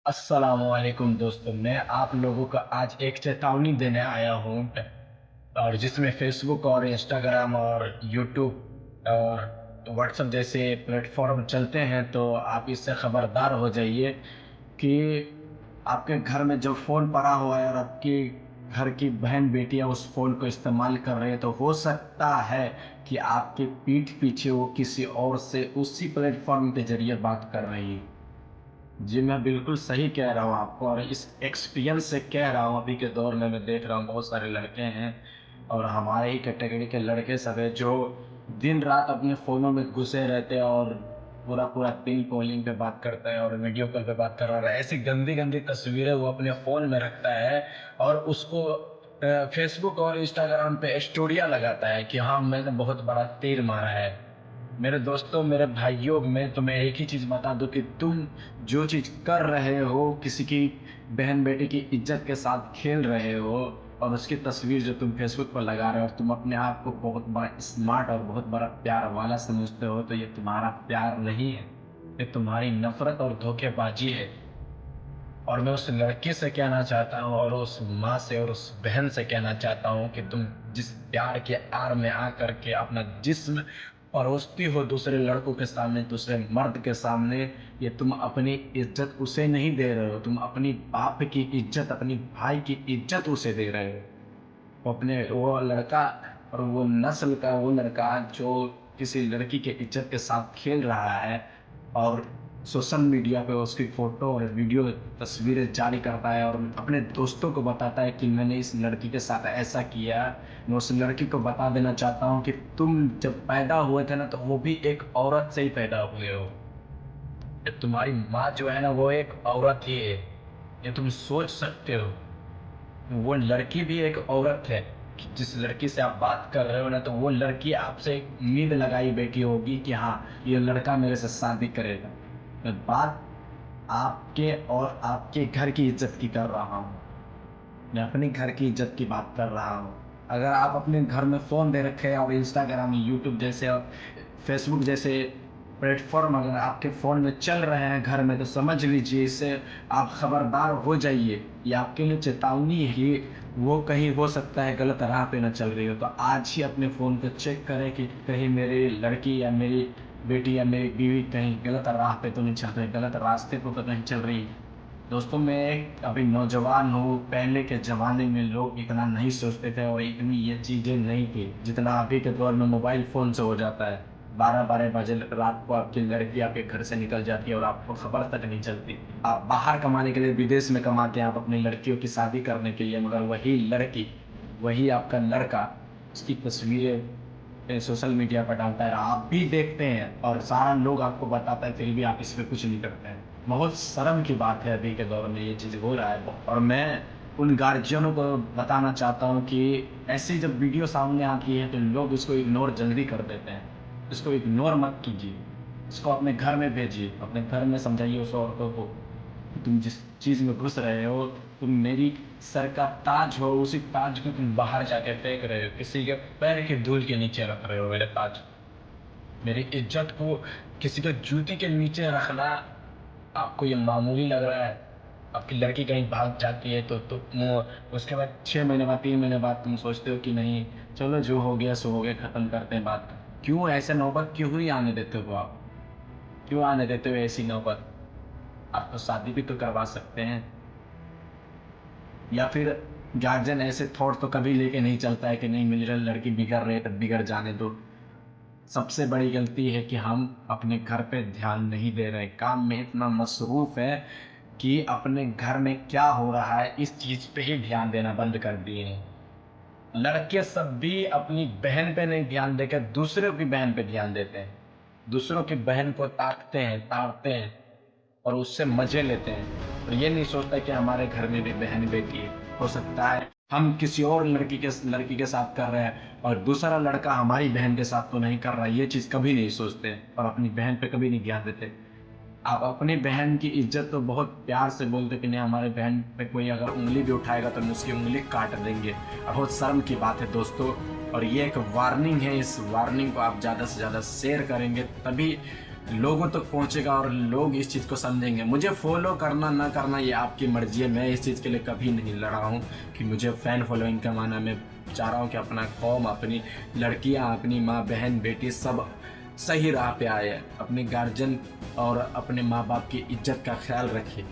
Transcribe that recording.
अस्सलामुअलैकुम दोस्तों, मैं आप लोगों को आज एक चेतावनी देने आया हूँ और जिसमें फेसबुक और इंस्टाग्राम और यूट्यूब और व्हाट्सएप जैसे प्लेटफॉर्म चलते हैं, तो आप इससे खबरदार हो जाइए कि आपके घर में जो फ़ोन पड़ा हुआ है और आपकी घर की बहन बेटियां उस फ़ोन को इस्तेमाल कर रही है, तो हो सकता है कि आपके पीठ पीछे वो किसी और से उसी प्लेटफॉर्म के जरिए बात कर रही है। जी, मैं बिल्कुल सही कह रहा हूँ आपको और इस एक्सपीरियंस से कह रहा हूँ। अभी के दौर में मैं देख रहा हूँ बहुत सारे लड़के हैं और हमारे ही कैटेगरी के लड़के सब हैं जो दिन रात अपने फ़ोनों में घुसे रहते हैं और पूरा पूरा दिन कॉलिंग पे बात करता है और वीडियो कॉल पे बात कर रहा है। ऐसी गंदी गंदी तस्वीरें वो अपने फ़ोन में रखता है और उसको फेसबुक और इंस्टाग्राम पे स्टोरियाँ लगाता है कि हाँ, मैंने बहुत बड़ा तीर मारा है। मेरे दोस्तों, मेरे भाइयों, मैं तुम्हें एक ही चीज़ बता दूँ कि तुम जो चीज़ कर रहे हो, किसी की बहन-बेटी की इज़्ज़त के साथ खेल रहे हो और उसकी तस्वीर जो तुम फ़ेसबुक पर लगा रहे हो और तुम अपने आप को बहुत बड़ा स्मार्ट और बहुत बड़ा प्यार वाला समझते हो, तो ये तुम्हारा प्यार नहीं है। ये तुम्हारी नफ़रत और धोखेबाज़ी है। और मैं उस लड़के से कहना चाहता हूँ और उस माँ से और उस बहन से कहना चाहता हूँ कि तुम जिस प्यार के आड़ में आकर के अपना जिस्म परोसती हो दूसरे लड़कों के सामने, दूसरे मर्द के सामने, ये तुम अपनी इज्जत उसे नहीं दे रहे हो। तुम अपनी बाप की इज्जत, अपनी भाई की इज्जत उसे दे रहे हो। वो लड़का और वो नस्ल का वो लड़का जो किसी लड़की की इज्जत के साथ खेल रहा है और सोशल मीडिया पे उसकी फ़ोटो और वीडियो तस्वीरें जारी करता है और अपने दोस्तों को बताता है कि मैंने इस लड़की के साथ ऐसा किया। मैं उस लड़की को बता देना चाहता हूँ कि तुम जब पैदा हुए थे ना, तो वो भी एक औरत से ही पैदा हुए हो। तुम्हारी माँ जो है ना, वो एक औरत ही है। ये तुम सोच सकते हो। वो लड़की भी एक औरत है। जिस लड़की से आप बात कर रहे हो ना, तो वो लड़की आपसे एक उम्मीद लगाई बैठी होगी कि हाँ, ये लड़का मेरे से शादी करेगा। मैं बात आपके और आपके घर की इज्जत की कर रहा हूँ। मैं अपने घर की इज्जत की बात कर रहा हूँ। अगर आप अपने घर में फ़ोन दे रखे हैं और इंस्टाग्राम, यूट्यूब जैसे और फेसबुक जैसे प्लेटफॉर्म अगर आपके फ़ोन में चल रहे हैं घर में, तो समझ लीजिए इससे आप खबरदार हो जाइए। ये आपके लिए चेतावनी है कि वो कहीं हो सकता है गलत राह पे ना चल रही हो। तो आज ही अपने फ़ोन को चेक करें कि कहीं मेरी लड़की या मेरी बेटी या मेरी बीवी कहीं गलत राह पे तो नहीं चल रही, गलत रास्ते पे तो नहीं चल रही। दोस्तों, मैं अभी नौजवान हूँ। पहले के ज़माने में लोग इतना नहीं सोचते थे और इतनी ये चीज़ें नहीं थी जितना अभी के दौर में मोबाइल फ़ोन से हो जाता है। 12-12 बजे रात को आपकी लड़की आपके घर से निकल जाती है और आपको खबर तक नहीं चलती। आप बाहर कमाने के लिए विदेश में कमाते हैं, आप अपनी लड़कियों की शादी करने के लिए, मगर वही लड़की, वही आपका लड़का उसकी तस्वीरें सोशल मीडिया पर डालता है। आप भी देखते हैं और सारा लोग आपको बताता है, फिर भी आप इस पे कुछ नहीं करते हैं। बहुत शर्म की बात है अभी के दौर में ये चीज़ हो रहा है और मैं उन गार्जियनों को बताना चाहता हूँ कि ऐसी जब वीडियो सामने आती है तो लोग उसको इग्नोर जल्दी कर देते हैं। इसको इग्नोर मत कीजिए। इसको अपने घर में भेजिए, अपने घर में समझाइए उस औरतों को कि तुम जिस चीज़ में घुस रहे हो, तुम मेरी सर का ताज हो, उसी ताज को तुम बाहर जाके फेंक रहे हो, किसी के पैर की धूल के नीचे रख रहे हो मेरे ताज। मेरी इज्जत को किसी के जूते के नीचे रखना आपको ये मामूली लग रहा है। आपकी लड़की कहीं भाग जाती है तो तुम उसके बाद 6 महीने बाद, 3 महीने बाद तुम सोचते हो कि नहीं, चलो जो हो गया सो हो गया, ख़त्म करते हैं बात। क्यों ऐसे नौबत क्यों ही आने देते हो आप? क्यों आने देते हो ऐसी नौबत? आप तो शादी भी तो करवा सकते हैं। या फिर गार्जियन ऐसे थॉट तो कभी लेके नहीं चलता है कि नहीं, मेरी लड़की बिगड़ रही है तो बिगड़ जाने दो। सबसे बड़ी गलती है कि हम अपने घर पे ध्यान नहीं दे रहे, काम में इतना मसरूफ़ है कि अपने घर में क्या हो रहा है इस चीज़ पे ही ध्यान देना बंद कर दिए हैं। लड़के सब भी अपनी बहन पे नहीं ध्यान देकर दूसरों की बहन पे ध्यान देते हैं। दूसरों की बहन को ताकते हैं, ताड़ते हैं और उससे मज़े लेते हैं और ये नहीं सोचता कि हमारे घर में भी बहन-बेटी है। हो सकता है हम किसी और लड़की के साथ कर रहे हैं और दूसरा लड़का हमारी बहन के साथ तो नहीं कर रहा है, ये चीज़ कभी नहीं सोचते और अपनी बहन पे कभी नहीं ध्यान देते। आप अपनी बहन की इज़्ज़त तो बहुत प्यार से बोलते कि नहीं, हमारे बहन पे कोई अगर उँगली भी उठाएगा तो हम उसकी उँगली काट देंगे। बहुत शर्म की बात है दोस्तों और ये एक वार्निंग है, इस वार्निंग को आप ज़्यादा से ज़्यादा शेयर करेंगे तभी लोगों तक पहुंचेगा और लोग इस चीज़ को समझेंगे। मुझे फॉलो करना ना करना ये आपकी मर्जी है। मैं इस चीज़ के लिए कभी नहीं लड़ा हूँ कि मुझे फ़ैन फॉलोइंग कमाना। मैं चाह रहा हूँ कि अपना कौम, अपनी लड़कियाँ, अपनी माँ बहन बेटी सब सही राह पे आए, अपने गार्जियन और अपने माँ बाप की इज्जत का ख्याल रखे।